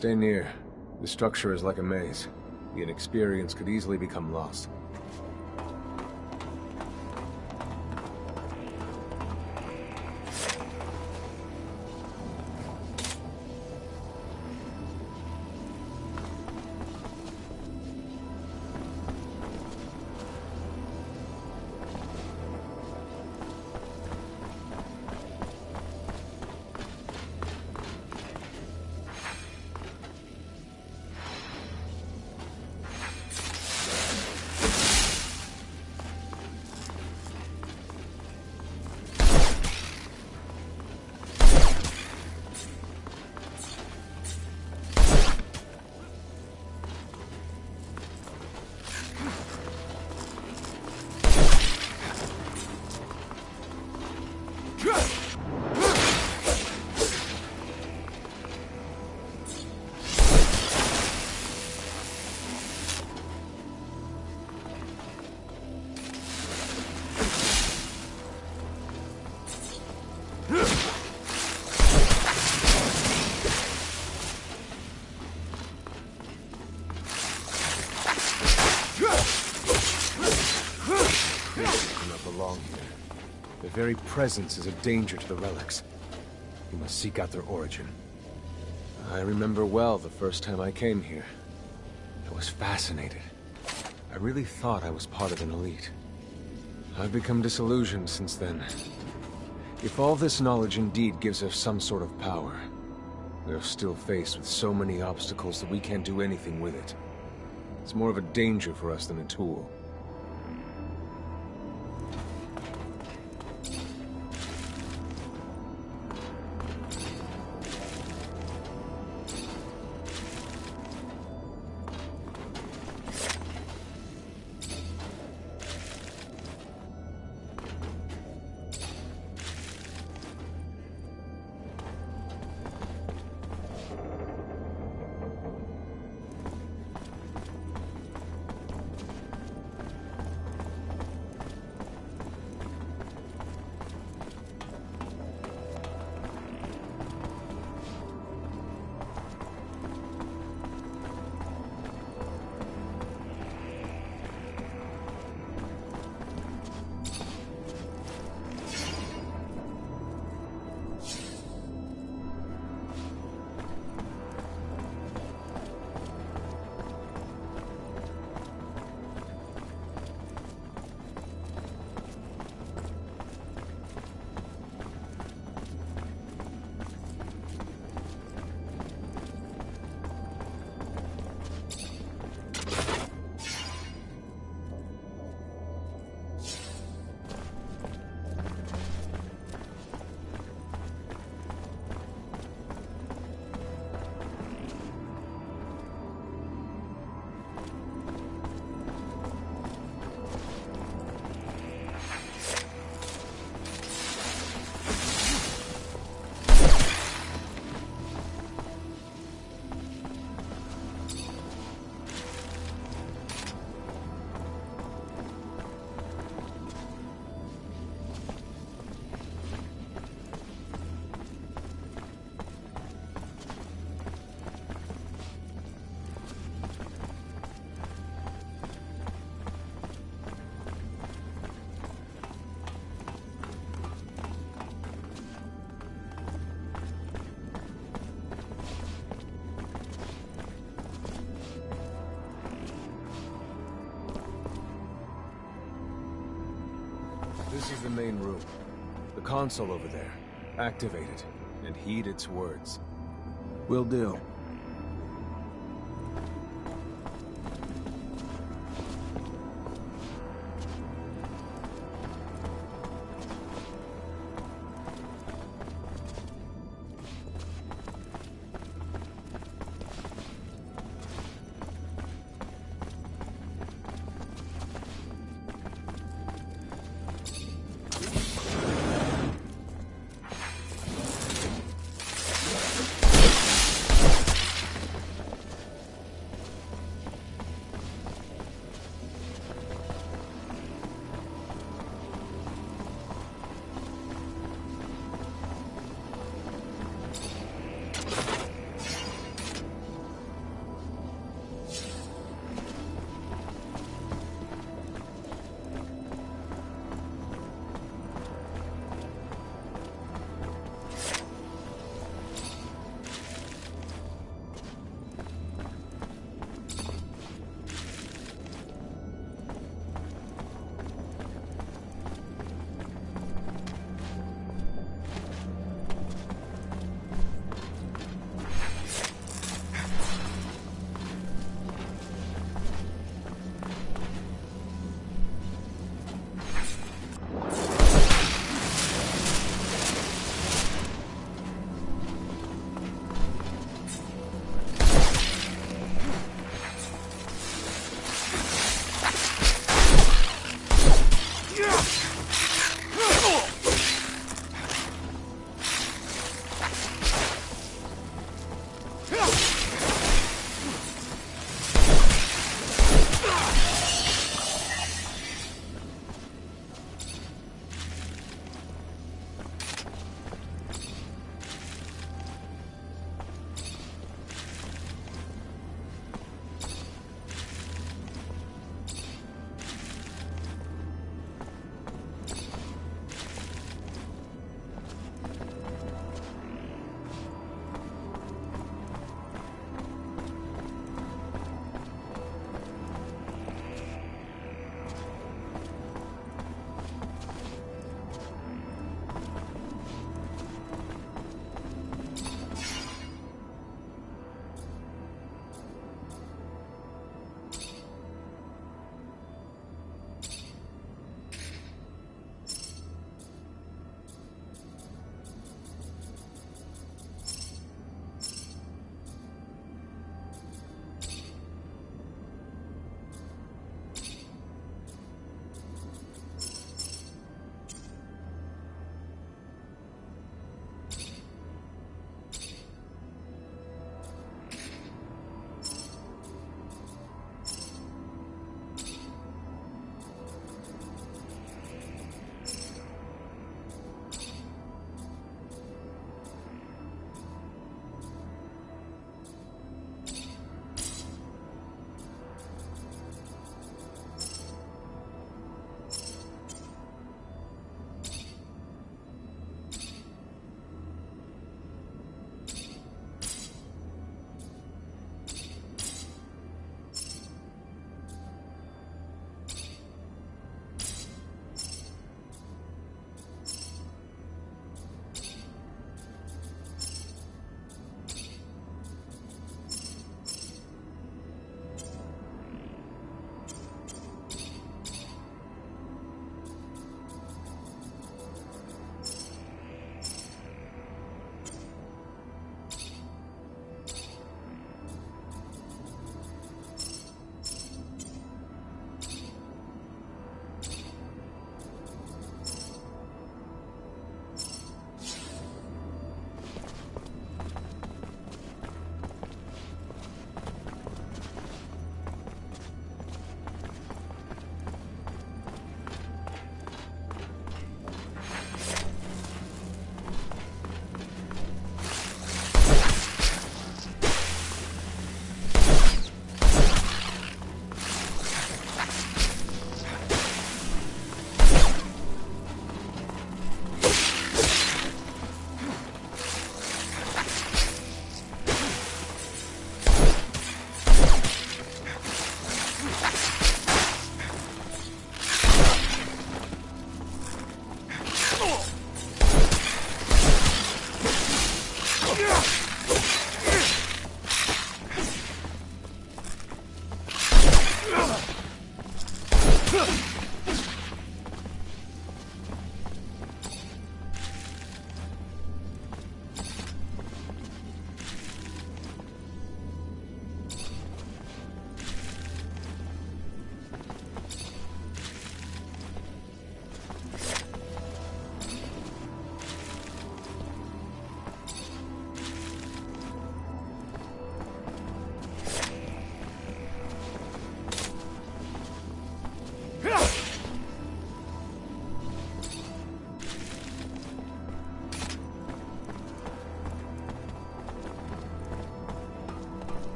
Stay near. The structure is like a maze. The inexperienced could easily become lost. Their very presence is a danger to the relics. We must seek out their origin. I remember well the first time I came here. I was fascinated. I really thought I was part of an elite. I've become disillusioned since then. If all this knowledge indeed gives us some sort of power, we are still faced with so many obstacles that we can't do anything with it. It's more of a danger for us than a tool. This is the main room. The console over there. Activate it, and heed its words. Will do.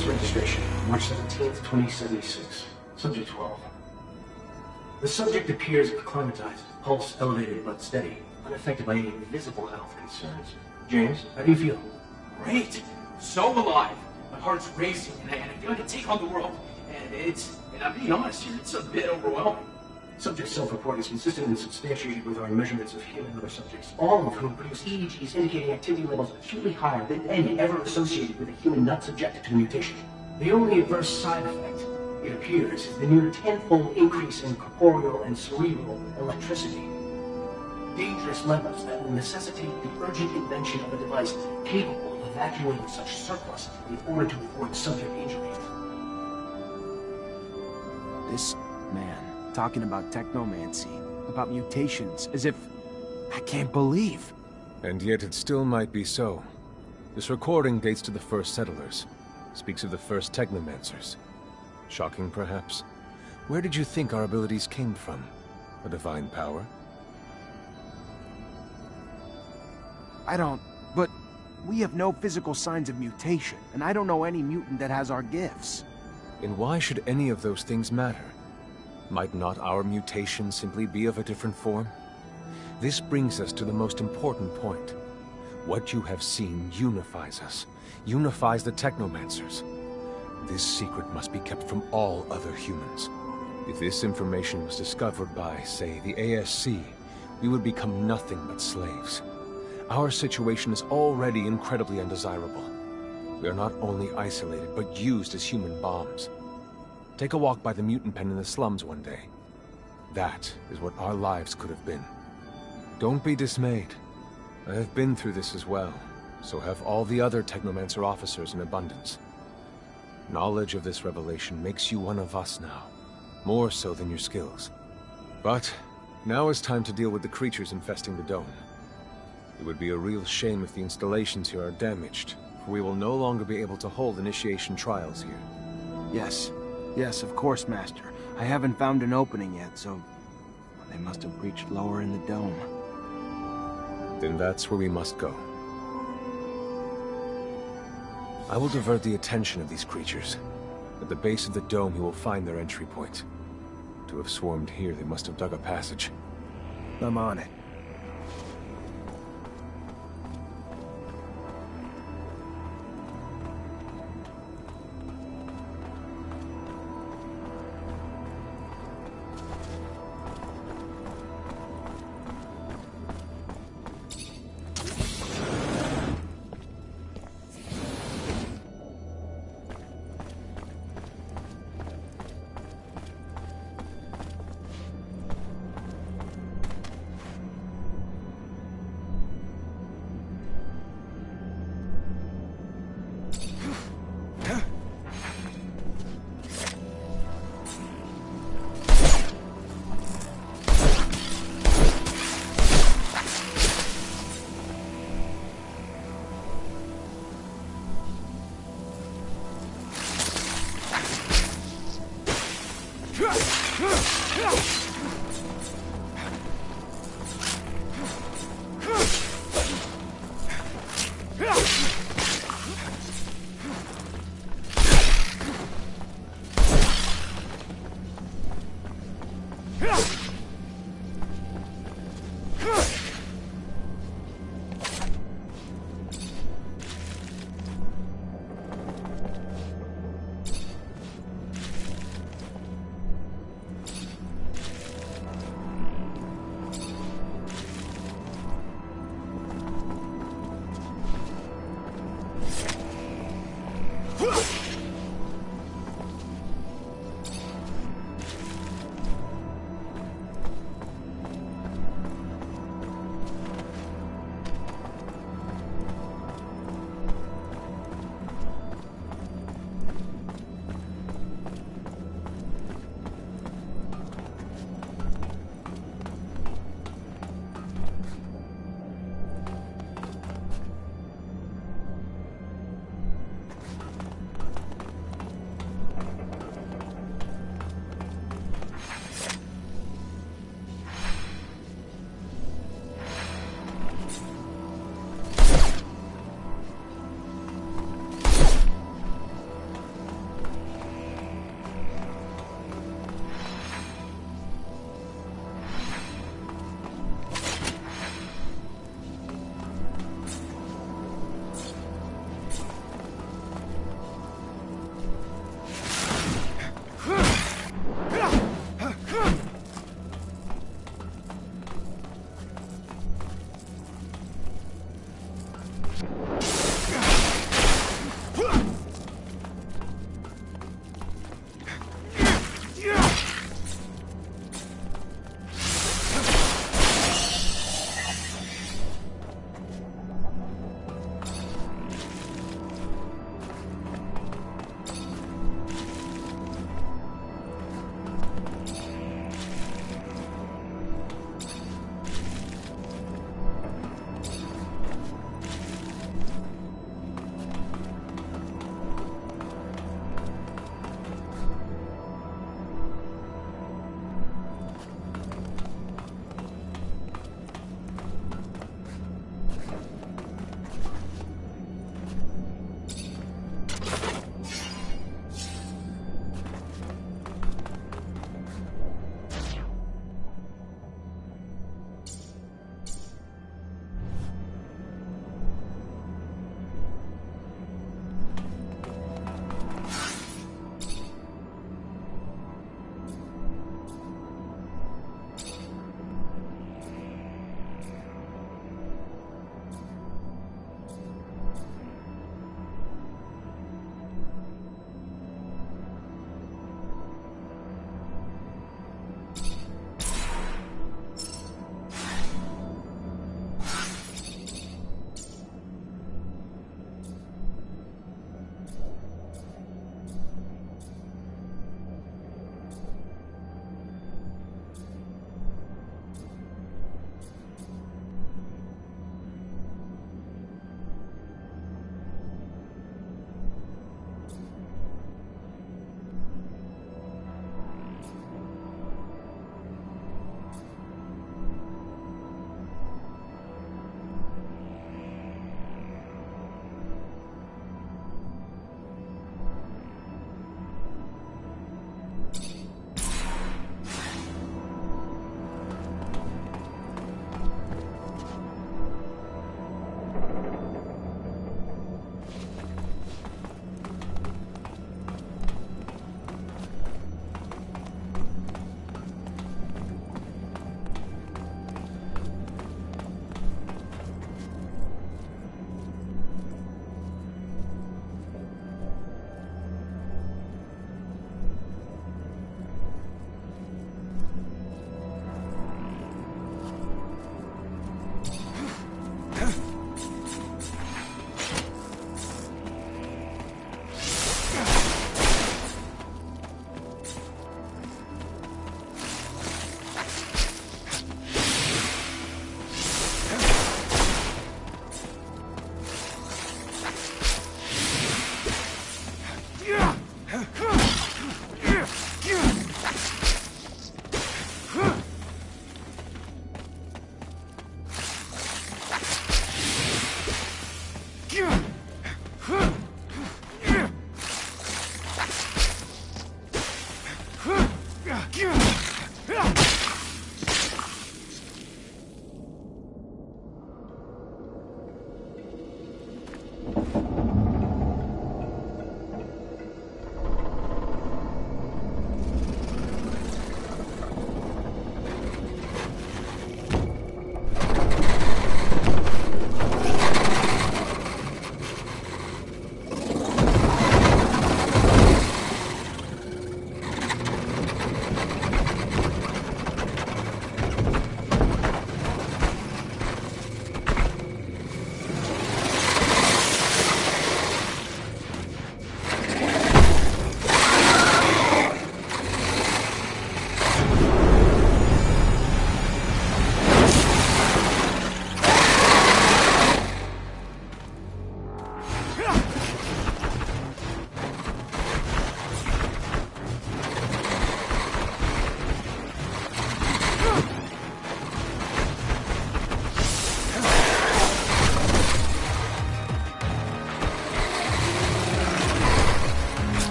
Case registration, March 17th, 2076. Subject 12. The subject appears acclimatized, pulse elevated but steady, unaffected by any visible health concerns. James, how do you feel? Great! So alive! My heart's racing, and I feel like I can take on the world. And I'm being honest here, it's a bit overwhelming. Subject self-report is consistent and substantiated with our measurements of human and other subjects, all of whom produce EEGs indicating activity levels acutely higher than any ever associated with a human not subjected to the mutation. The only adverse side effect, it appears, is the near tenfold increase in corporeal and cerebral electricity. Dangerous levels that will necessitate the urgent invention of a device capable of evacuating such surplus in order to avoid subject injury. This man talking about technomancy, about mutations, as if... I can't believe. And yet it still might be so. This recording dates to the first settlers. Speaks of the first Thecnomancers. Shocking, perhaps? Where did you think our abilities came from? A divine power? I don't... But we have no physical signs of mutation, and I don't know any mutant that has our gifts. And why should any of those things matter? Might not our mutation simply be of a different form? This brings us to the most important point. What you have seen unifies us, unifies the Thecnomancers. This secret must be kept from all other humans. If this information was discovered by, say, the ASC, we would become nothing but slaves. Our situation is already incredibly undesirable. We are not only isolated, but used as human bombs. Take a walk by the mutant pen in the slums one day. That is what our lives could have been. Don't be dismayed. I have been through this as well, so have all the other Thecnomancer officers in abundance. Knowledge of this revelation makes you one of us now, more so than your skills. But now is time to deal with the creatures infesting the dome. It would be a real shame if the installations here are damaged, for we will no longer be able to hold initiation trials here. Yes. Yes, of course, Master. I haven't found an opening yet, so... they must have reached lower in the dome. Then that's where we must go. I will divert the attention of these creatures. At the base of the dome, you will find their entry point. To have swarmed here, they must have dug a passage. I'm on it.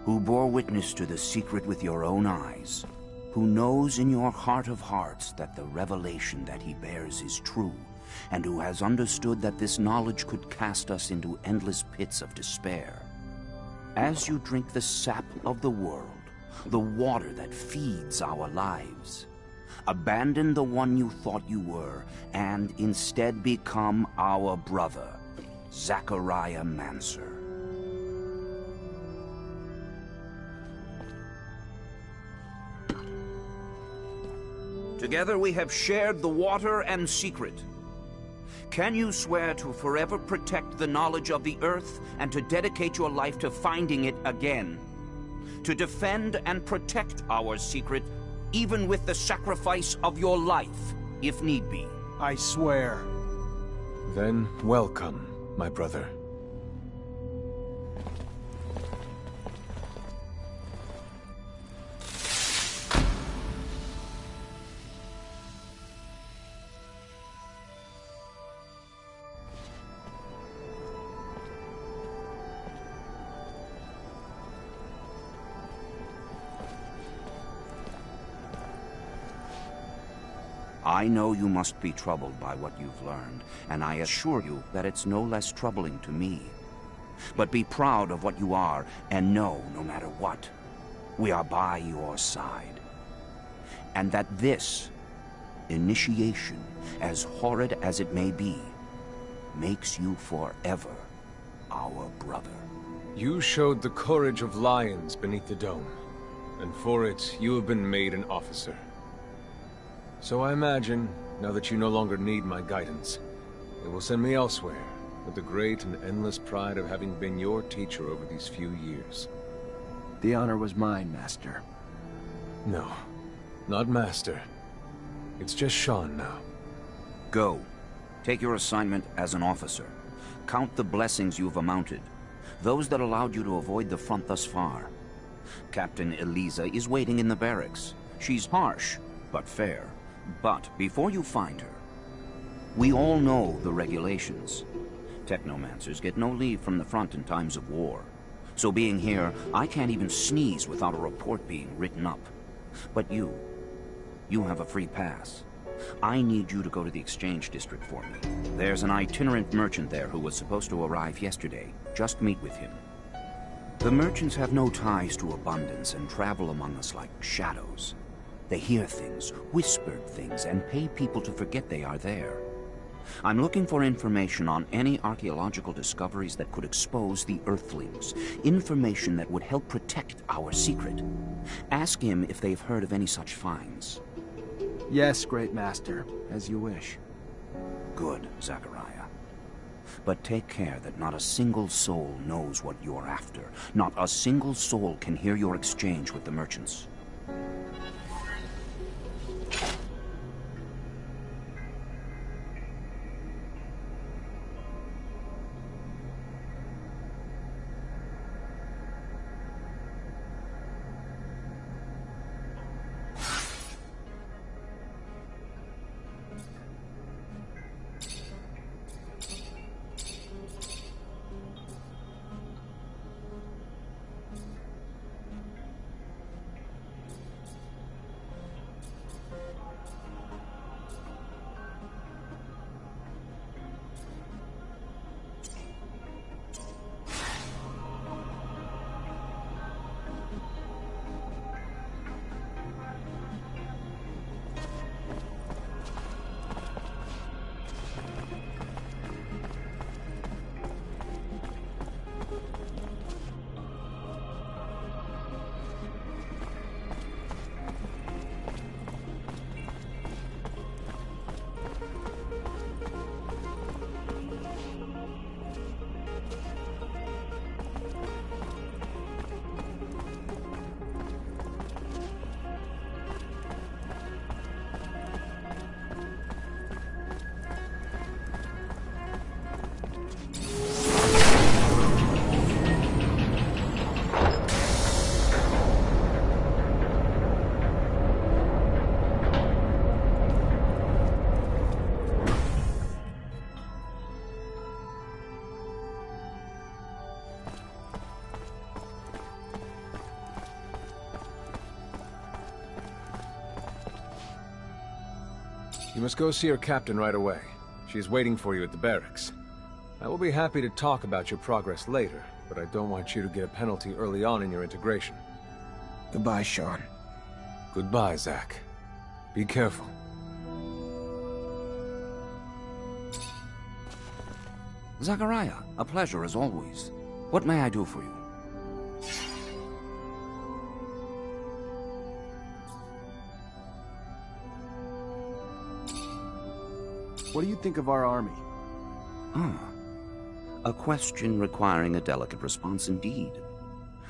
who bore witness to the secret with your own eyes, who knows in your heart of hearts that the revelation that he bears is true, and who has understood that this knowledge could cast us into endless pits of despair. As you drink the sap of the world, the water that feeds our lives, abandon the one you thought you were, and instead become our brother, Thecnomancer. Together we have shared the water and secret. Can you swear to forever protect the knowledge of the Earth and to dedicate your life to finding it again? To defend and protect our secret, even with the sacrifice of your life, if need be? I swear. Then welcome, my brother. I know you must be troubled by what you've learned, and I assure you that it's no less troubling to me. But be proud of what you are, and know, no matter what, we are by your side. And that this initiation, as horrid as it may be, makes you forever our brother. You showed the courage of lions beneath the dome, and for it, you have been made an officer. So I imagine, now that you no longer need my guidance, it will send me elsewhere, with the great and endless pride of having been your teacher over these few years. The honor was mine, Master. No, not Master. It's just Sean now. Go. Take your assignment as an officer. Count the blessings you've amounted, those that allowed you to avoid the front thus far. Captain Eliza is waiting in the barracks. She's harsh, but fair. But before you find her, we all know the regulations. Thecnomancers get no leave from the front in times of war. So being here, I can't even sneeze without a report being written up. But you have a free pass. I need you to go to the exchange district for me. There's an itinerant merchant there who was supposed to arrive yesterday. Just meet with him. The merchants have no ties to abundance and travel among us like shadows. They hear things, whispered things, and pay people to forget they are there. I'm looking for information on any archaeological discoveries that could expose the Earthlings. Information that would help protect our secret. Ask him if they've heard of any such finds. Yes, Great Master, as you wish. Good, Zachariah. But take care that not a single soul knows what you're after. Not a single soul can hear your exchange with the merchants. You must go see her captain right away. She is waiting for you at the barracks. I will be happy to talk about your progress later, but I don't want you to get a penalty early on in your integration. Goodbye, Sean. Goodbye, Zach. Be careful. Zachariah, a pleasure as always. What may I do for you? What do you think of our army? A question requiring a delicate response indeed.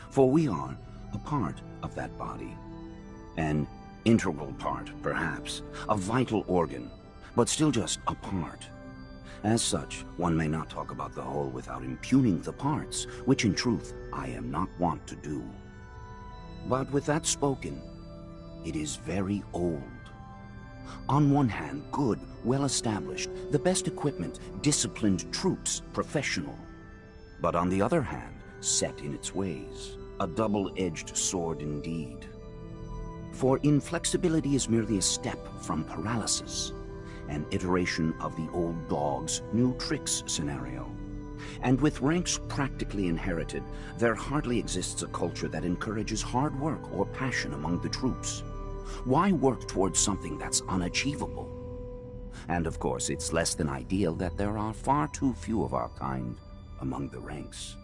For we are a part of that body. An integral part, perhaps. A vital organ, but still just a part. As such, one may not talk about the whole without impugning the parts, which in truth I am not wont to do. But with that spoken, it is very old. On one hand, good, well-established, the best equipment, disciplined troops, professional. But on the other hand, set in its ways, a double-edged sword indeed. For inflexibility is merely a step from paralysis, an iteration of the old dog's new tricks scenario. And with ranks practically inherited, there hardly exists a culture that encourages hard work or passion among the troops. Why work towards something that's unachievable? And of course, it's less than ideal that there are far too few of our kind among the ranks.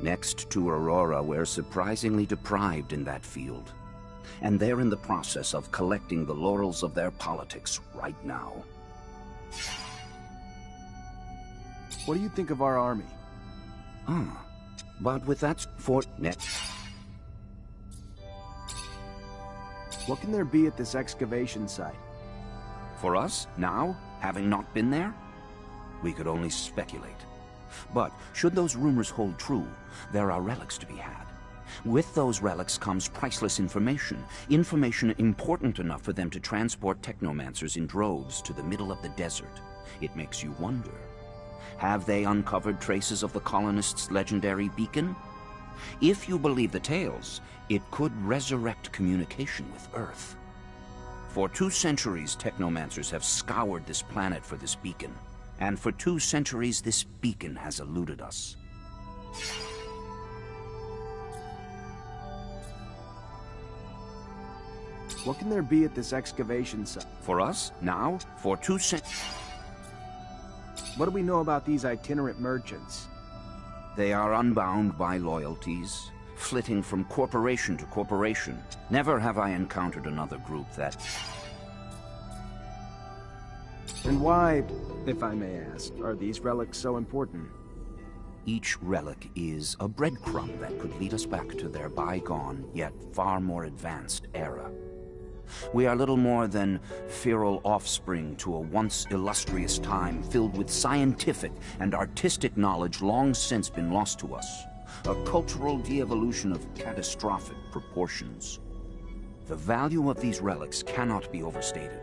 Next to Aurora, we're surprisingly deprived in that field. And they're in the process of collecting the laurels of their politics right now. What do you think of our army? But with that for next. What can there be at this excavation site? For us, now, having not been there, we could only speculate. But should those rumors hold true, there are relics to be had. With those relics comes priceless information, information important enough for them to transport Thecnomancers in droves to the middle of the desert. It makes you wonder. Have they uncovered traces of the colonists' legendary beacon? If you believe the tales, it could resurrect communication with Earth. For 2 centuries, Thecnomancers have scoured this planet for this beacon. And for 2 centuries, this beacon has eluded us. What can there be at this excavation site? For us, now, for 2 What do we know about these itinerant merchants? They are unbound by loyalties, flitting from corporation to corporation. Never have I encountered another group that... And why, if I may ask, are these relics so important? Each relic is a breadcrumb that could lead us back to their bygone, yet far more advanced era. We are little more than feral offspring to a once illustrious time filled with scientific and artistic knowledge long since been lost to us. A cultural de-evolution of catastrophic proportions. The value of these relics cannot be overstated.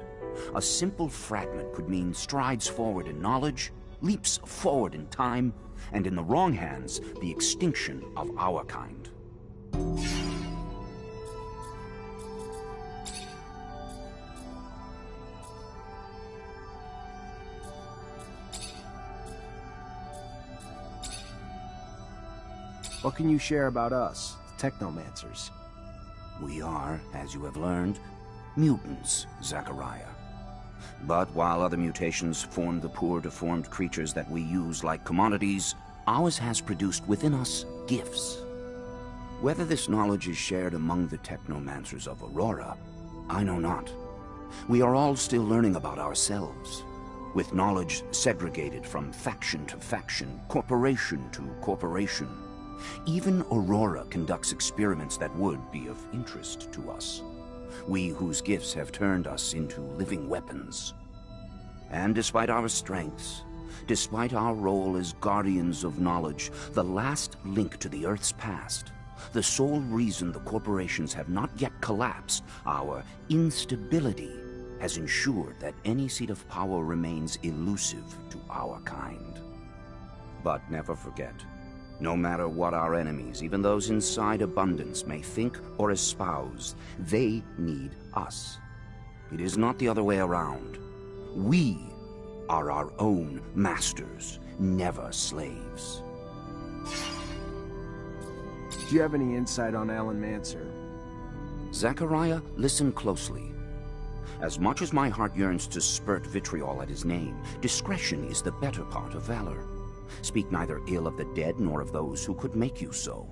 A simple fragment could mean strides forward in knowledge, leaps forward in time, and in the wrong hands, the extinction of our kind. What can you share about us, Thecnomancers? We are, as you have learned, mutants, Zachariah. But while other mutations form the poor, deformed creatures that we use like commodities, ours has produced within us gifts. Whether this knowledge is shared among the Thecnomancers of Aurora, I know not. We are all still learning about ourselves, with knowledge segregated from faction to faction, corporation to corporation. Even Aurora conducts experiments that would be of interest to us. We whose gifts have turned us into living weapons. And despite our strengths, despite our role as guardians of knowledge, the last link to the Earth's past, the sole reason the corporations have not yet collapsed, our instability, has ensured that any seat of power remains elusive to our kind. But never forget, no matter what our enemies, even those inside abundance, may think or espouse, they need us. It is not the other way around. We are our own masters, never slaves. Do you have any insight on Alan Mancer? Zechariah, listen closely. As much as my heart yearns to spurt vitriol at his name, discretion is the better part of valor. Speak neither ill of the dead nor of those who could make you so.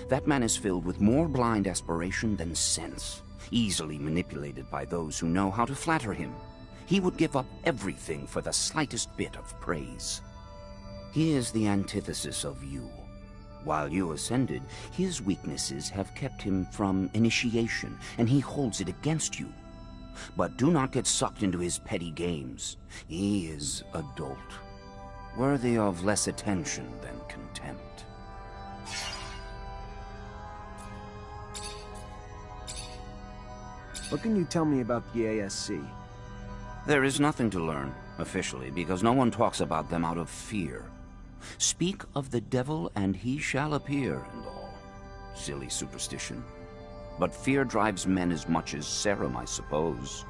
That man is filled with more blind aspiration than sense, easily manipulated by those who know how to flatter him. He would give up everything for the slightest bit of praise. He is the antithesis of you. While you ascended, his weaknesses have kept him from initiation, and he holds it against you. But do not get sucked into his petty games. He is a dolt, worthy of less attention than contempt. What can you tell me about the ASC? There is nothing to learn, officially, because no one talks about them out of fear. Speak of the devil and he shall appear and all. Silly superstition. But fear drives men as much as serum, I suppose.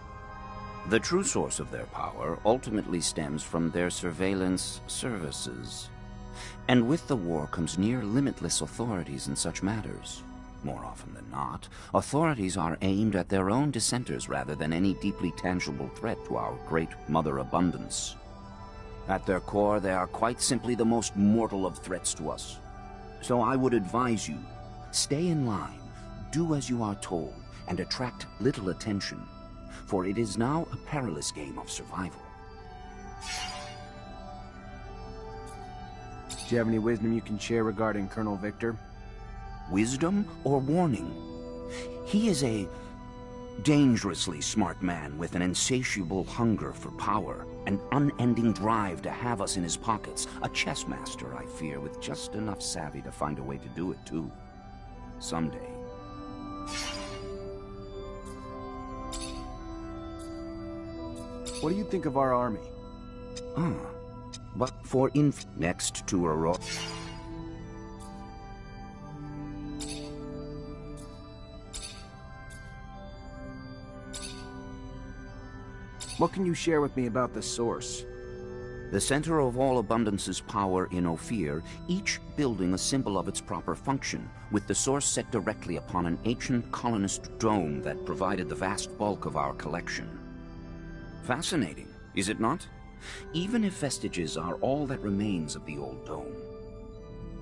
The true source of their power ultimately stems from their surveillance services. And with the war comes near limitless authorities in such matters. More often than not, authorities are aimed at their own dissenters rather than any deeply tangible threat to our great Mother Abundance. At their core, they are quite simply the most mortal of threats to us. So I would advise you, stay in line, do as you are told, and attract little attention, for it is now a perilous game of survival. Do you have any wisdom you can share regarding Colonel Victor? Wisdom or warning? He is a dangerously smart man with an insatiable hunger for power, an unending drive to have us in his pockets. A chess master, I fear, with just enough savvy to find a way to do it, too. Someday. What do you think of our army? But for next to a What can you share with me about the source? The center of all abundance's power in Ophir, each building a symbol of its proper function, with the source set directly upon an ancient colonist dome that provided the vast bulk of our collection. Fascinating, is it not? Even if vestiges are all that remains of the old dome.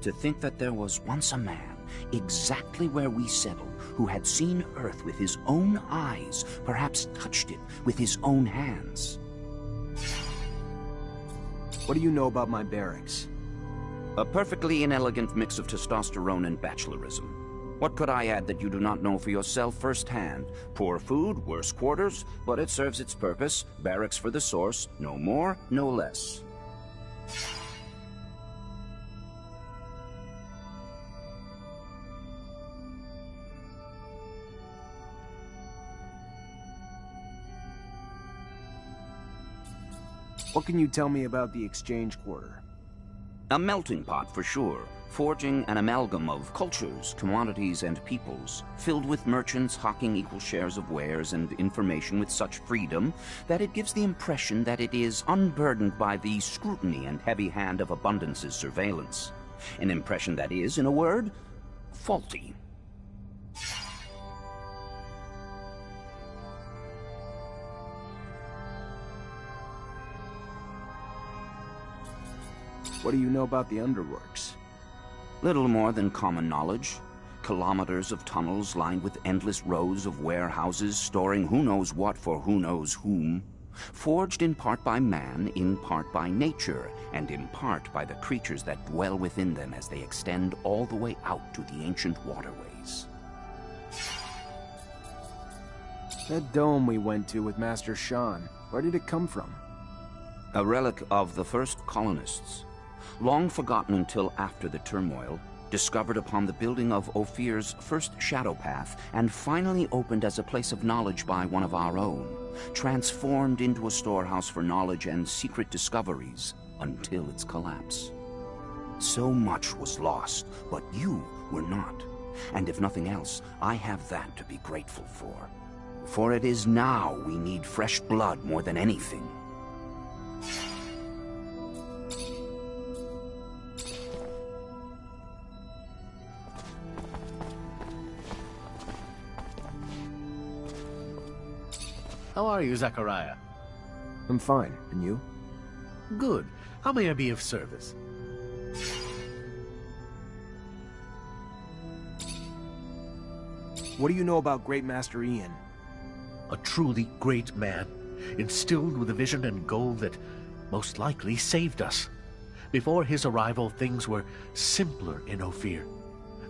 To think that there was once a man, exactly where we settle, who had seen Earth with his own eyes, perhaps touched it with his own hands. What do you know about my barracks? A perfectly inelegant mix of testosterone and bachelorism. What could I add that you do not know for yourself firsthand? Poor food, worse quarters, but it serves its purpose. Barracks for the source, no more, no less. What can you tell me about the exchange quarter? A melting pot for sure, forging an amalgam of cultures, commodities, and peoples, filled with merchants hawking equal shares of wares and information with such freedom that it gives the impression that it is unburdened by the scrutiny and heavy hand of abundance's surveillance. An impression that is, in a word, faulty. What do you know about the underworks? Little more than common knowledge. Kilometers of tunnels lined with endless rows of warehouses storing who knows what for who knows whom. Forged in part by man, in part by nature, and in part by the creatures that dwell within them as they extend all the way out to the ancient waterways. That dome we went to with Master Shan, where did it come from? A relic of the first colonists. Long forgotten until after the turmoil, discovered upon the building of Ophir's first shadow path, and finally opened as a place of knowledge by one of our own, transformed into a storehouse for knowledge and secret discoveries until its collapse. So much was lost, but you were not. And if nothing else, I have that to be grateful for. For it is now we need fresh blood more than anything. How are you, Zachariah? I'm fine. And you? Good. How may I be of service? What do you know about Great Master Ian? A truly great man, instilled with a vision and goal that most likely saved us. Before his arrival, things were simpler in Ophir.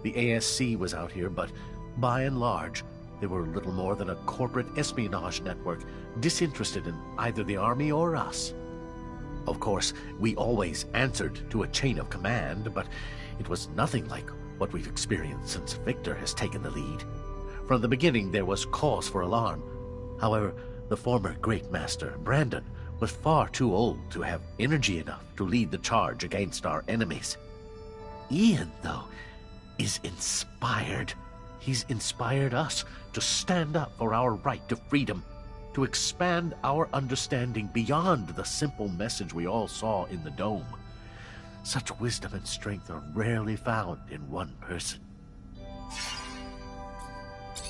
The ASC was out here, but by and large, they were little more than a corporate espionage network, disinterested in either the army or us. Of course, we always answered to a chain of command, but it was nothing like what we've experienced since Victor has taken the lead. From the beginning, there was cause for alarm. However, the former Great Master, Brandon, was far too old to have energy enough to lead the charge against our enemies. Ian, though, is inspired. He's inspired us to stand up for our right to freedom, to expand our understanding beyond the simple message we all saw in the dome. Such wisdom and strength are rarely found in one person.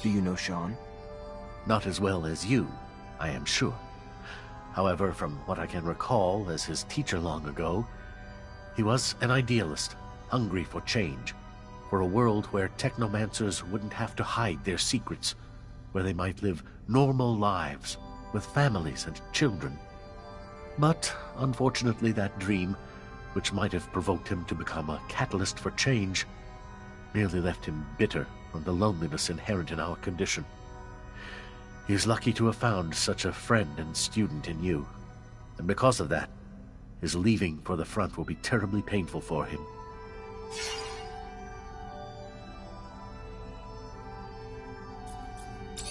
Do you know Sean? Not as well as you, I am sure. However, from what I can recall as his teacher long ago, he was an idealist, hungry for change, for a world where technomancers wouldn't have to hide their secrets, where they might live normal lives with families and children. But, unfortunately, that dream, which might have provoked him to become a catalyst for change, merely left him bitter from the loneliness inherent in our condition. He is lucky to have found such a friend and student in you, and because of that, his leaving for the front will be terribly painful for him.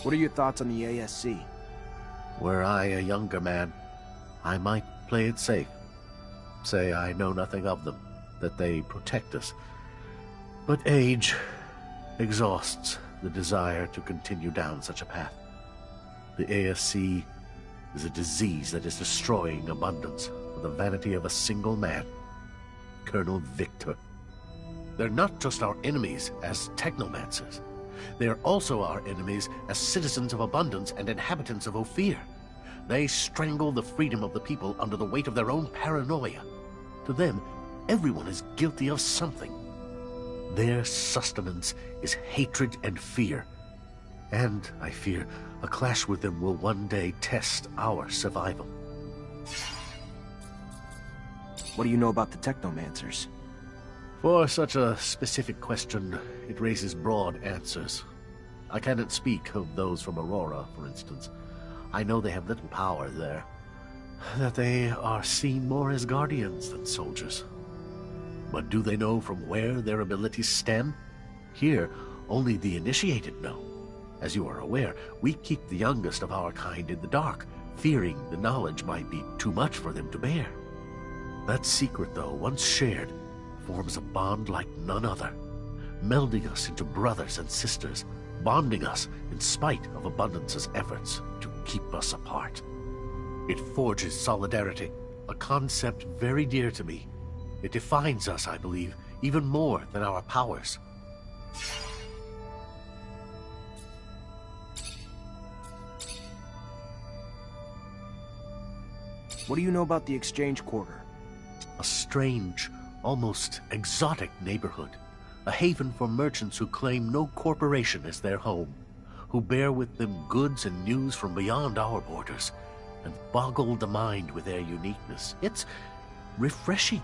What are your thoughts on the ASC? Were I a younger man, I might play it safe. Say I know nothing of them, that they protect us. But age exhausts the desire to continue down such a path. The ASC is a disease that is destroying abundance for the vanity of a single man, Colonel Victor. They're not just our enemies as technomancers. They are also our enemies as citizens of abundance and inhabitants of Ophir. They strangle the freedom of the people under the weight of their own paranoia. To them, everyone is guilty of something. Their sustenance is hatred and fear. And, I fear, a clash with them will one day test our survival. What do you know about the Thecnomancers? For such a specific question, it raises broad answers. I cannot speak of those from Aurora, for instance. I know they have little power there, that they are seen more as guardians than soldiers. But do they know from where their abilities stem? Here, only the initiated know. As you are aware, we keep the youngest of our kind in the dark, fearing the knowledge might be too much for them to bear. That secret, though, once shared, forms a bond like none other, melding us into brothers and sisters, bonding us in spite of Abundance's efforts to keep us apart. It forges solidarity, a concept very dear to me. It defines us, I believe, even more than our powers. What do you know about the Exchange Quarter? A strange, almost exotic neighborhood. A haven for merchants who claim no corporation as their home, who bear with them goods and news from beyond our borders, and boggle the mind with their uniqueness. It's refreshing.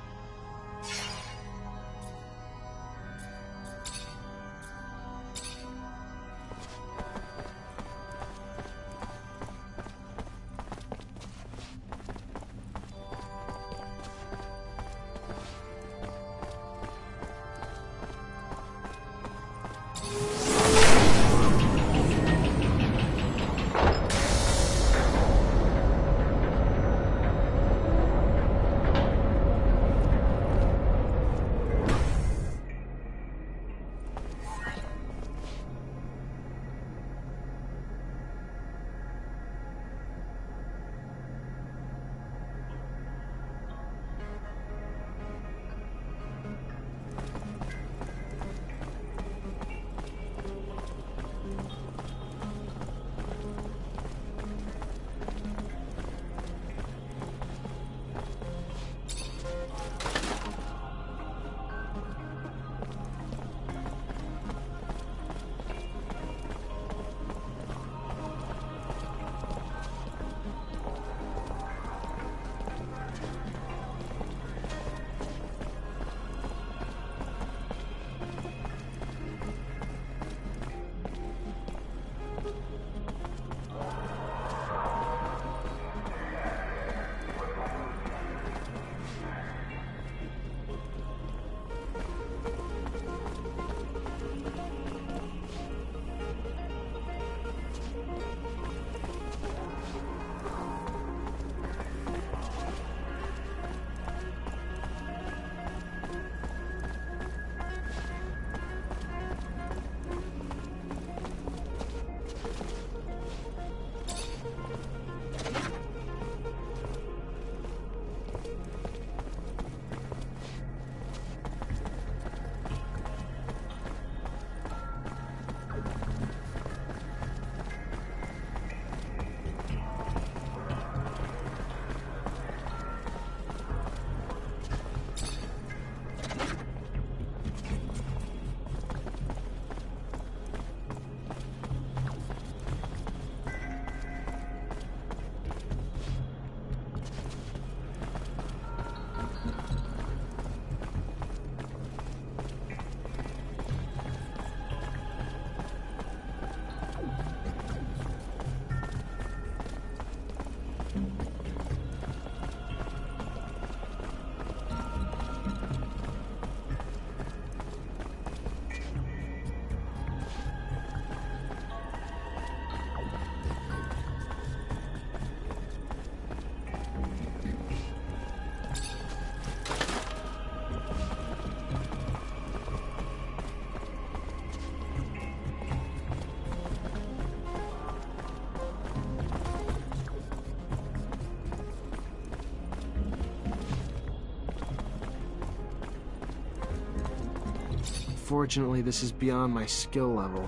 Unfortunately, this is beyond my skill level.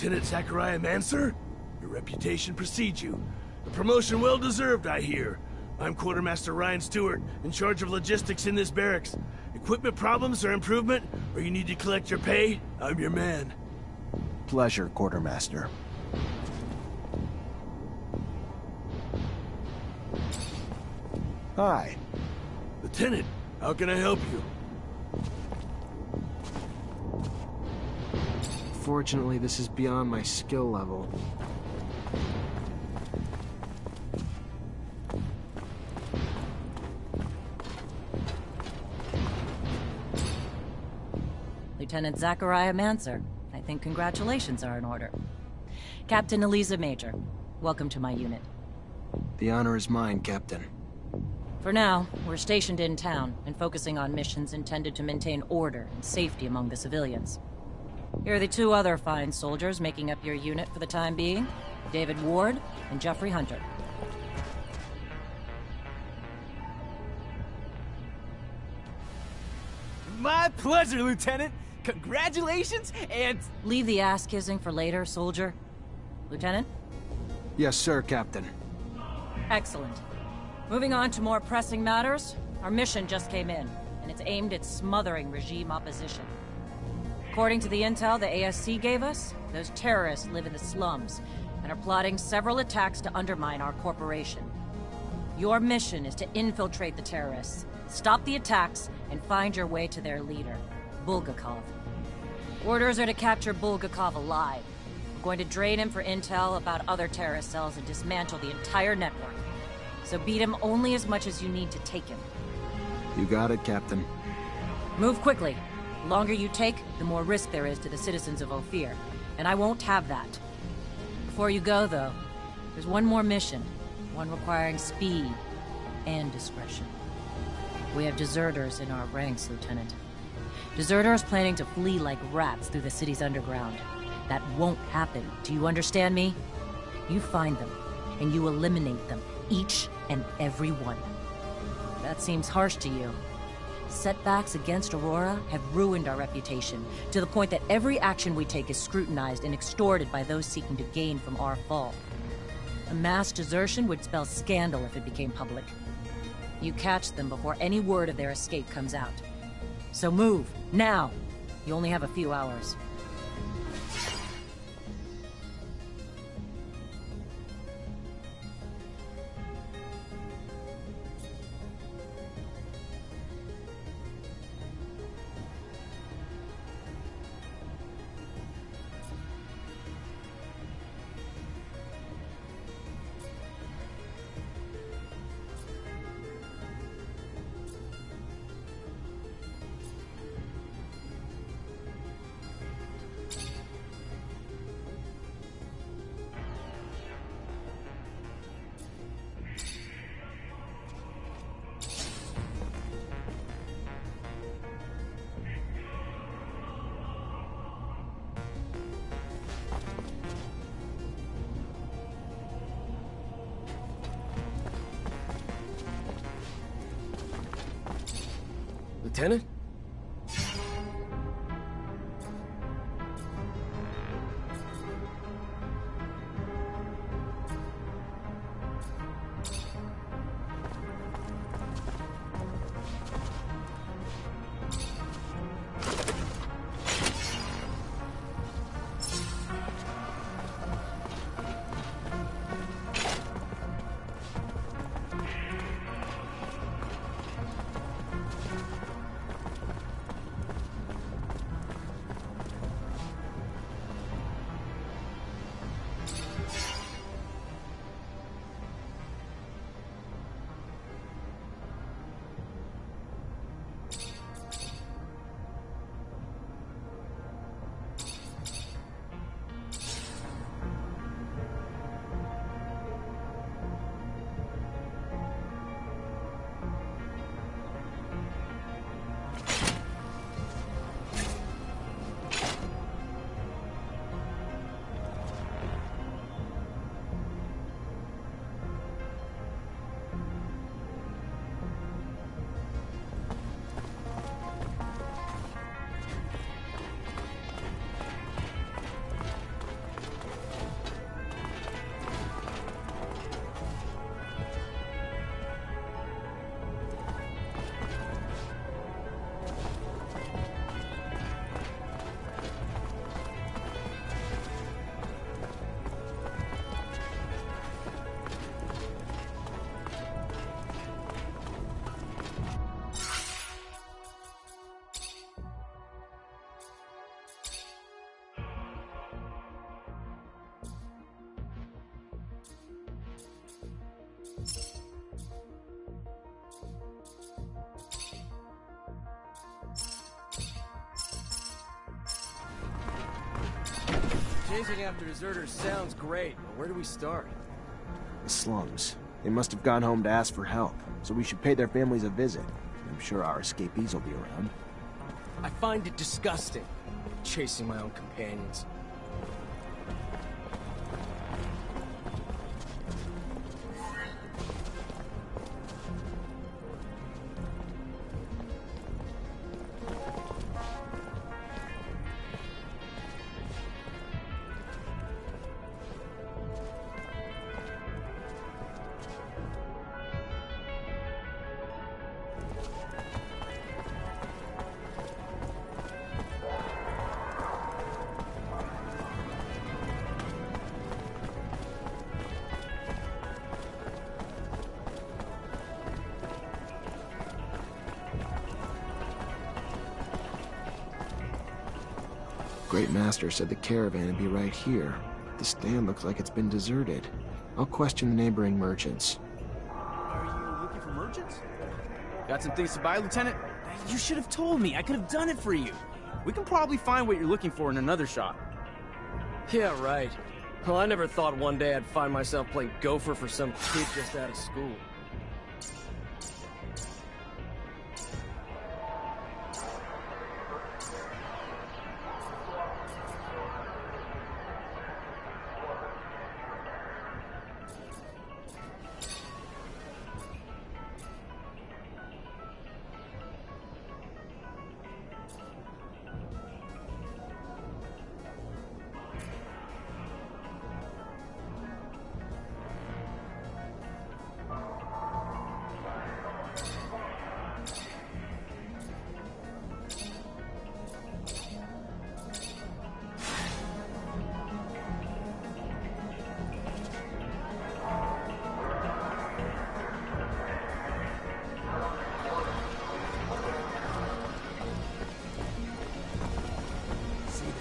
Lieutenant Thecnomancer? Your reputation precedes you. A promotion well-deserved, I hear. I'm Quartermaster Ryan Stewart, in charge of logistics in this barracks. Equipment problems or improvement, or you need to collect your pay? I'm your man. Pleasure, Quartermaster. Hi. Lieutenant, how can I help you? Fortunately, this is beyond my skill level. Lieutenant Thecnomancer, I think congratulations are in order. Captain Elisa Major, welcome to my unit. The honor is mine, Captain. For now, we're stationed in town and focusing on missions intended to maintain order and safety among the civilians. Here are the two other fine soldiers making up your unit for the time being, David Ward and Jeffrey Hunter. My pleasure, Lieutenant! Congratulations, and... Leave the ass-kissing for later, soldier. Lieutenant? Yes, sir, Captain. Excellent. Moving on to more pressing matters, our mission just came in, and it's aimed at smothering regime opposition. According to the intel the ASC gave us, those terrorists live in the slums and are plotting several attacks to undermine our corporation. Your mission is to infiltrate the terrorists, stop the attacks, and find your way to their leader, Bulgakov. Orders are to capture Bulgakov alive. We're going to drain him for intel about other terrorist cells and dismantle the entire network. So beat him only as much as you need to take him. You got it, Captain. Move quickly. The longer you take, the more risk there is to the citizens of Ophir, and I won't have that. Before you go, though, there's one more mission, one requiring speed and discretion. We have deserters in our ranks, Lieutenant. Deserters planning to flee like rats through the city's underground. That won't happen, do you understand me? You find them, and you eliminate them, each and every one. That seems harsh to you. Setbacks against Aurora have ruined our reputation, to the point that every action we take is scrutinized and extorted by those seeking to gain from our fall. A mass desertion would spell scandal if it became public. You catch them before any word of their escape comes out. So move, now! You only have a few hours. Lieutenant? Chasing after deserters sounds great, but where do we start? The slums. They must have gone home to ask for help, so we should pay their families a visit. I'm sure our escapees will be around. I find it disgusting, chasing my own companions. Great Master said the caravan would be right here. The stand looks like it's been deserted. I'll question the neighboring merchants. Are you looking for merchants? Got some things to buy, Lieutenant? You should have told me. I could have done it for you. We can probably find what you're looking for in another shop. Yeah, right. Well, I never thought one day I'd find myself playing gopher for some kid just out of school.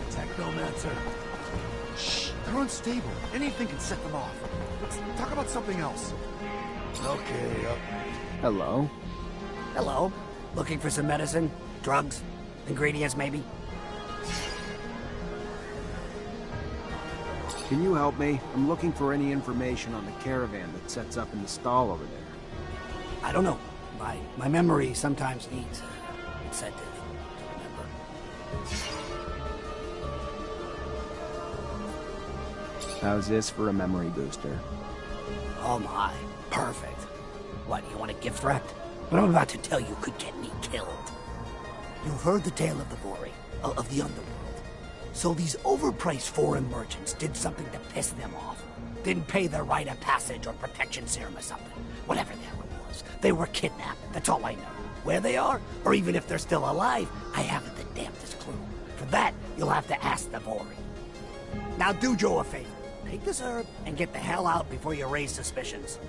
Thecnomancer. Shh, they're unstable. Anything can set them off. Let's talk about something else. Okay, Hello? Hello. Looking for some medicine? Drugs? Ingredients, maybe? Can you help me? I'm looking for any information on the caravan that sets up in the stall over there. I don't know. My memory sometimes needs incentive to remember. How's this for a memory booster? Oh my. Perfect. What, you want a gift wrapped? What I'm about to tell you could get me killed. You've heard the tale of the Vori, of the underworld. So these overpriced foreign merchants did something to piss them off. Didn't pay their rite of passage or protection serum or something. Whatever the hell it was. They were kidnapped. That's all I know. Where they are, or even if they're still alive, I haven't the damnedest clue. For that, you'll have to ask the Vori. Now do Joe a favor. Take this herb and get the hell out before you raise suspicions.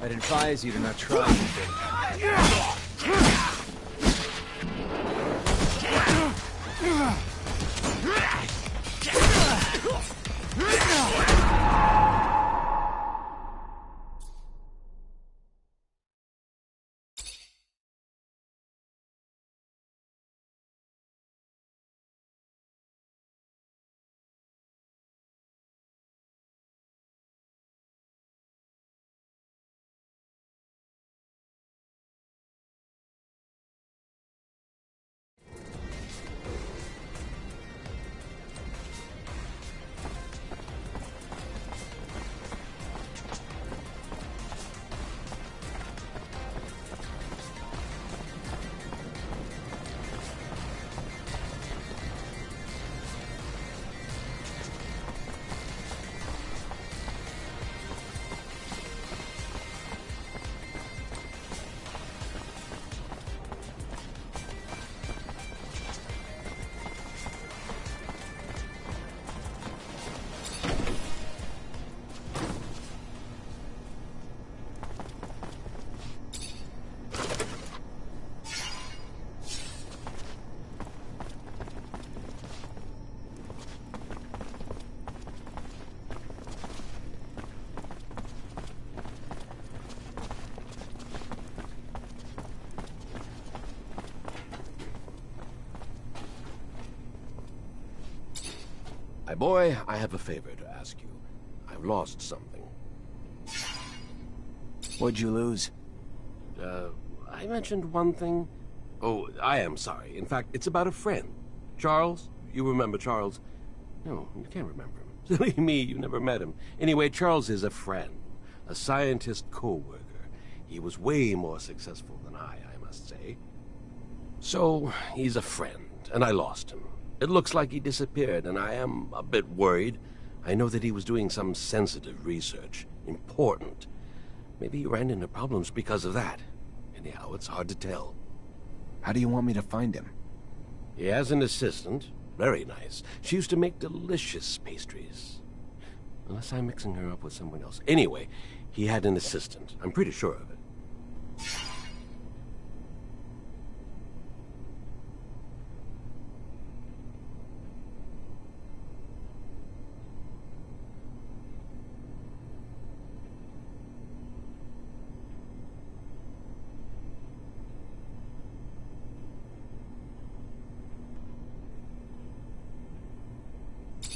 I'd advise you to not try anything. My boy, I have a favor to ask you. I've lost something. What'd you lose? I mentioned one thing. Oh, I am sorry. In fact, it's about a friend. Charles? You remember Charles? No, you can't remember him. Silly me, you never met him. Anyway, Charles is a friend. A scientist co-worker. He was way more successful than I must say. So, he's a friend, and I lost him. It looks like he disappeared, and I am a bit worried. I know that he was doing some sensitive research. Important. Maybe he ran into problems because of that. Anyhow, it's hard to tell. How do you want me to find him? He has an assistant. Very nice. She used to make delicious pastries. Unless I'm mixing her up with someone else. Anyway, he had an assistant. I'm pretty sure of it.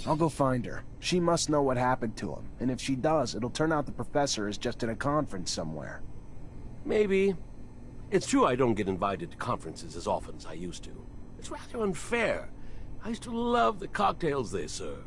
I'll go find her. She must know what happened to him, and if she does, it'll turn out the professor is just at a conference somewhere. Maybe. It's true I don't get invited to conferences as often as I used to. It's rather unfair. I used to love the cocktails they served.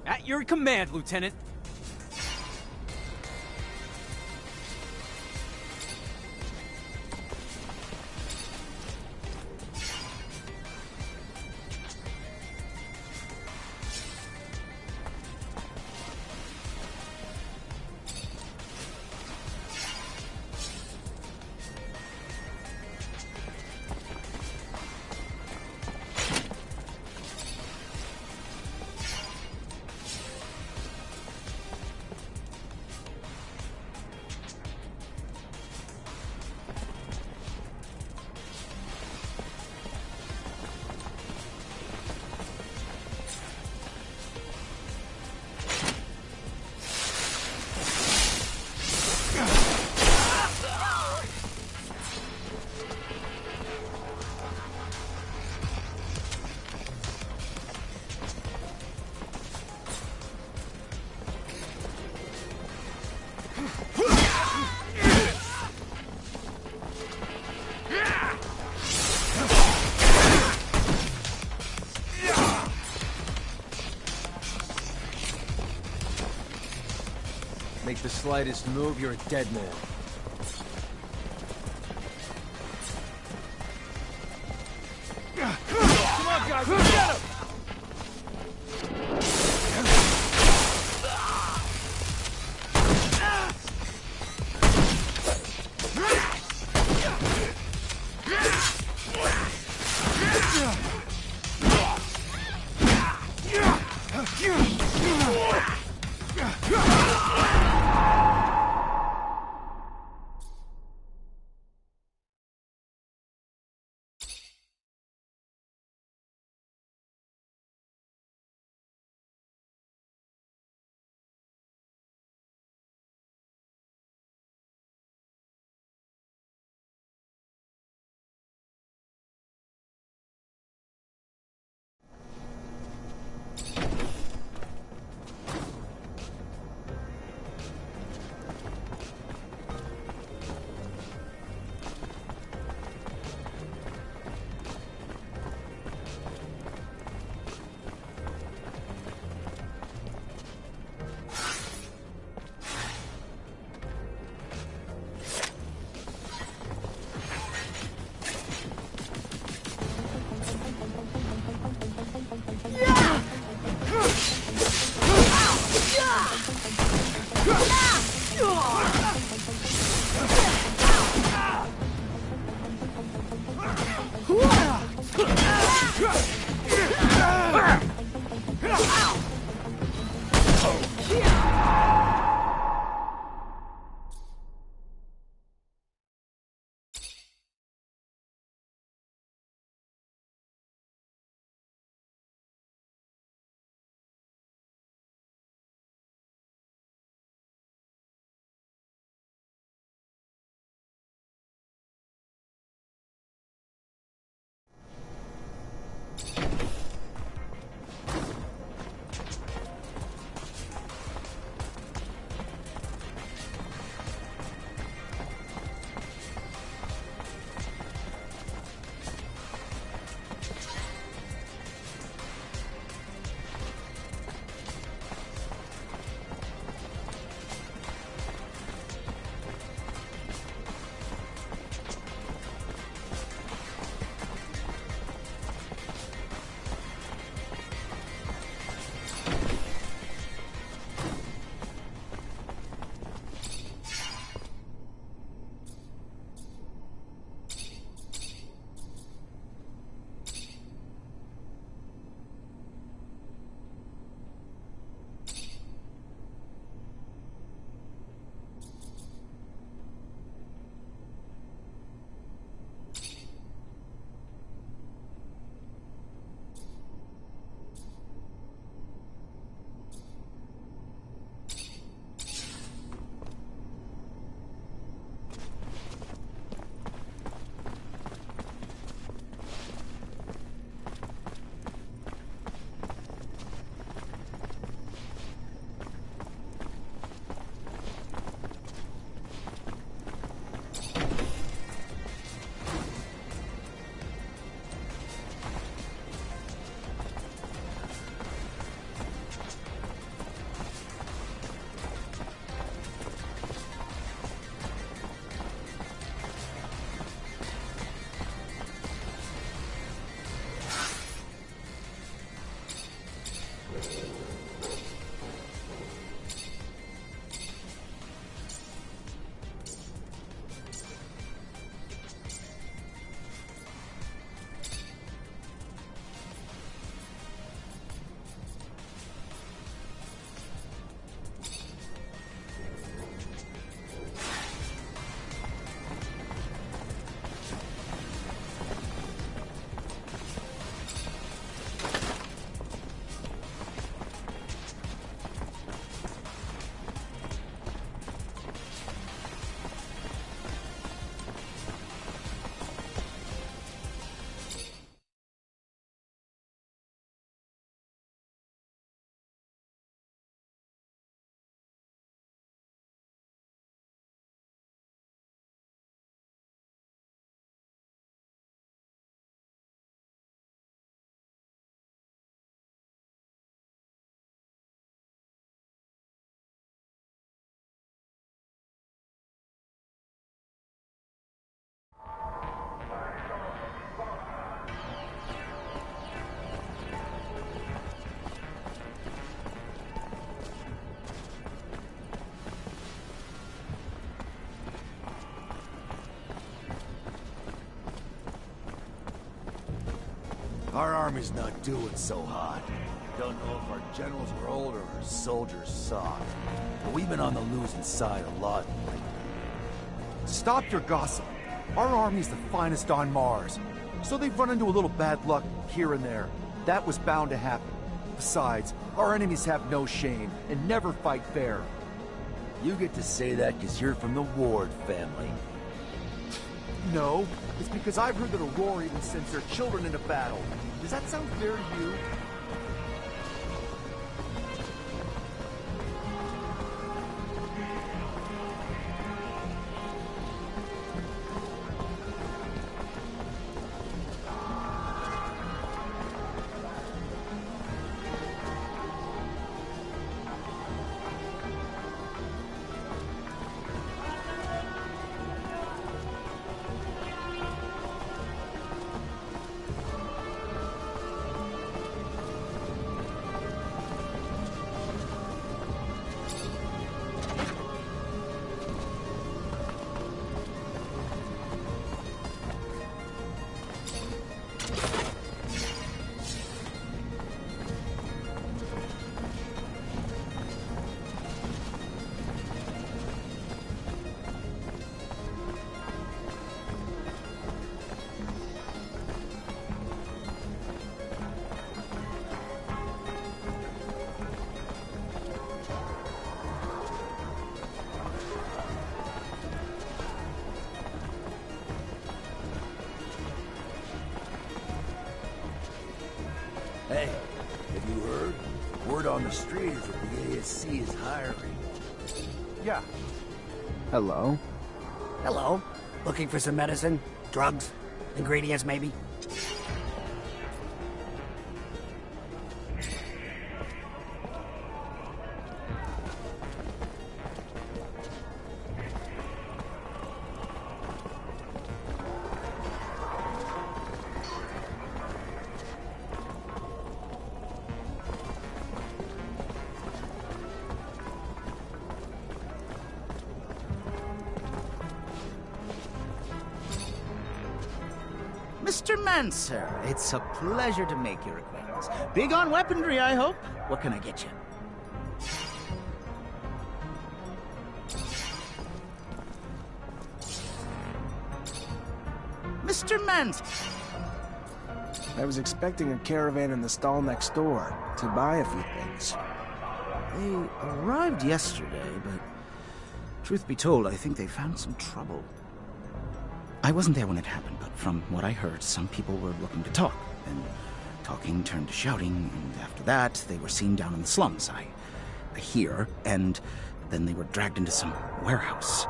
At your command, Lieutenant. the slightest move, you're a dead man. Come on, guys, let's get him! Our army's not doing so hot. Don't know if our generals are old or our soldiers soft. But we've been on the losing side a lot lately. Stop your gossip. Our army's the finest on Mars. So they've run into a little bad luck here and there. That was bound to happen. Besides, our enemies have no shame and never fight fair. You get to say that because you're from the Ward family. No, it's because I've heard that Aurora even sends their children into battle. Does that sound fair to you? Hey, have you heard? Word on the street is that the ASC is hiring. Yeah. Hello? Hello? Looking for some medicine? Drugs? Ingredients, maybe? Mr. Mancer, it's a pleasure to make your acquaintance. Big on weaponry, I hope? What can I get you? Mr. Mancer! I was expecting a caravan in the stall next door to buy a few things. They arrived yesterday, but truth be told, I think they found some trouble. I wasn't there when it happened, but from what I heard, some people were looking to talk. Then talking turned to shouting, and after that, they were seen down in the slums, I hear, and then they were dragged into some warehouse.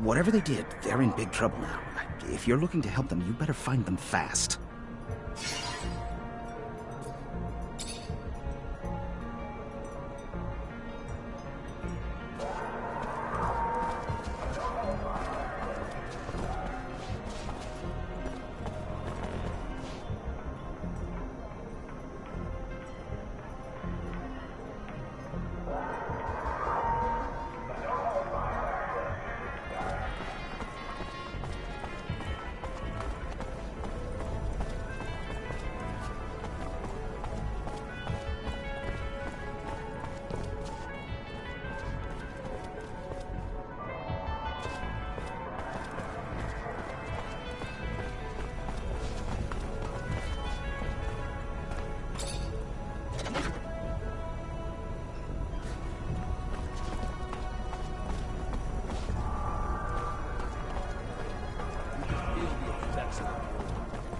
Whatever they did, they're in big trouble now. If you're looking to help them, you better find them fast.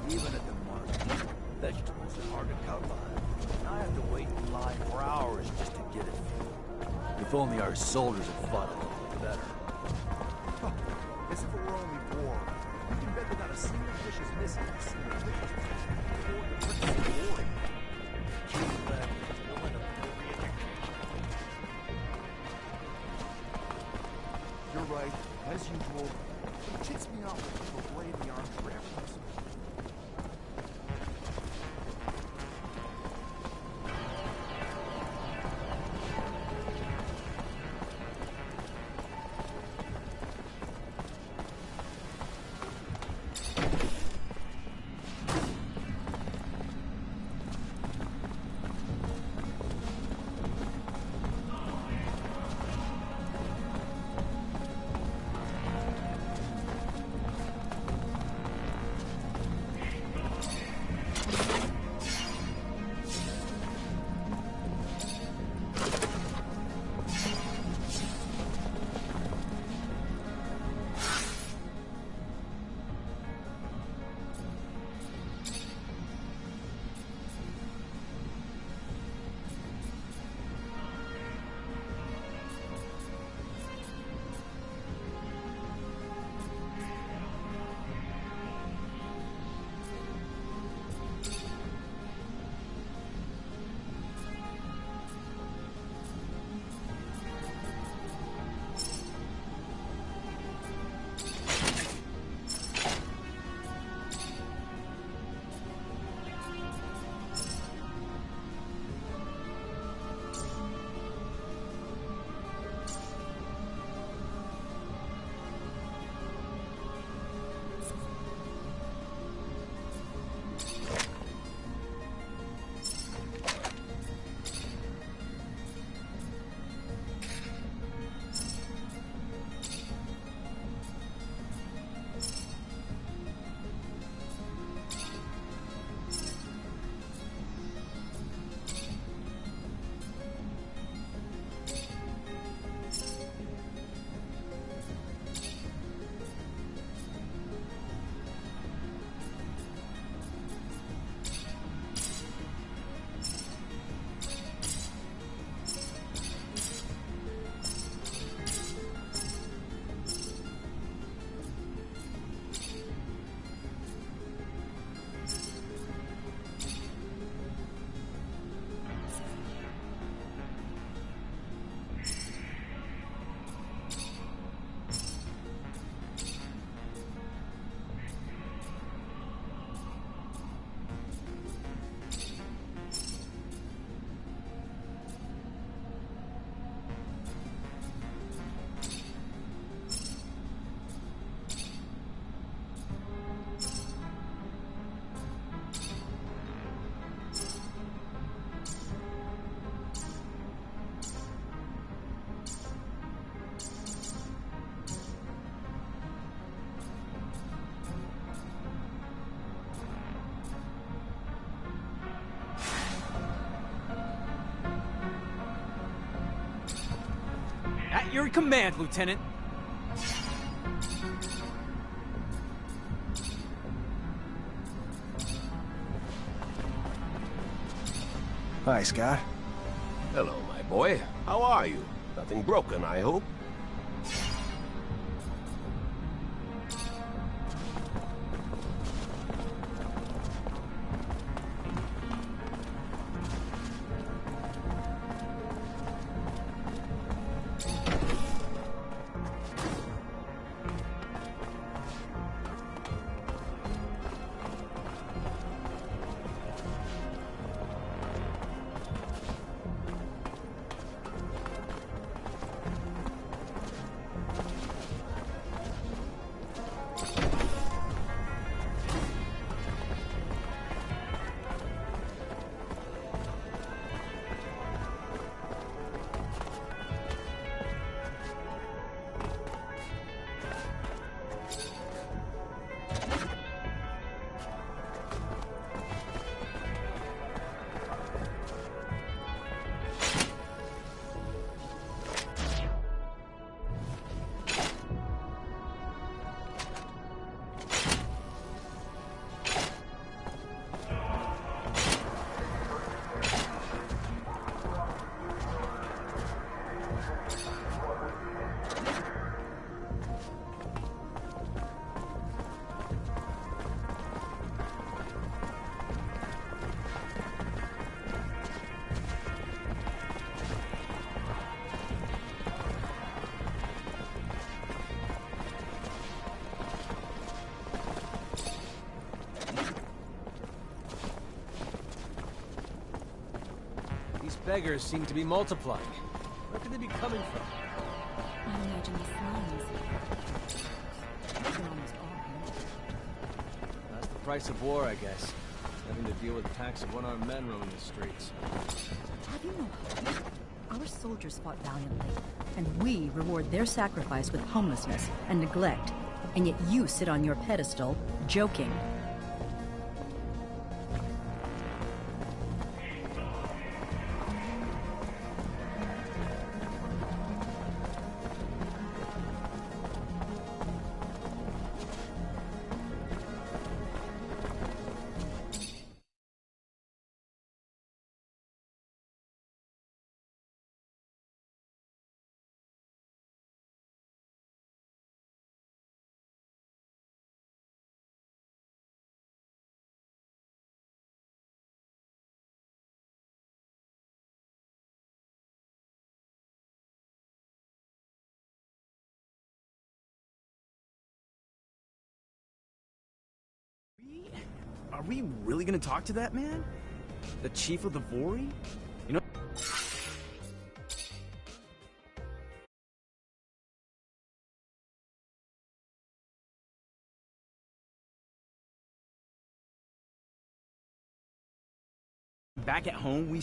Even at the market, vegetables are hard to come by. I have to wait in line for hours just to get it. If only our soldiers had fought a little better. As if it were only war. You can bet that not a single fish is missing. A single fish. You're right. As usual, it ticks me off that people blame the army for everything. You're in command, Lieutenant. Hi, Scott. Hello, my boy. How are you? Nothing broken, I hope? These beggars seem to be multiplying. Where could they be coming from? I imagine the slums. You can almost all hear it. That's the price of war, I guess. Having to deal with packs of one-armed men roaming the streets. Have you no hope? Our soldiers fought valiantly, and we reward their sacrifice with homelessness and neglect. And yet you sit on your pedestal, joking. Are we really gonna talk to that man? The chief of the Vori? You know... Back at home, we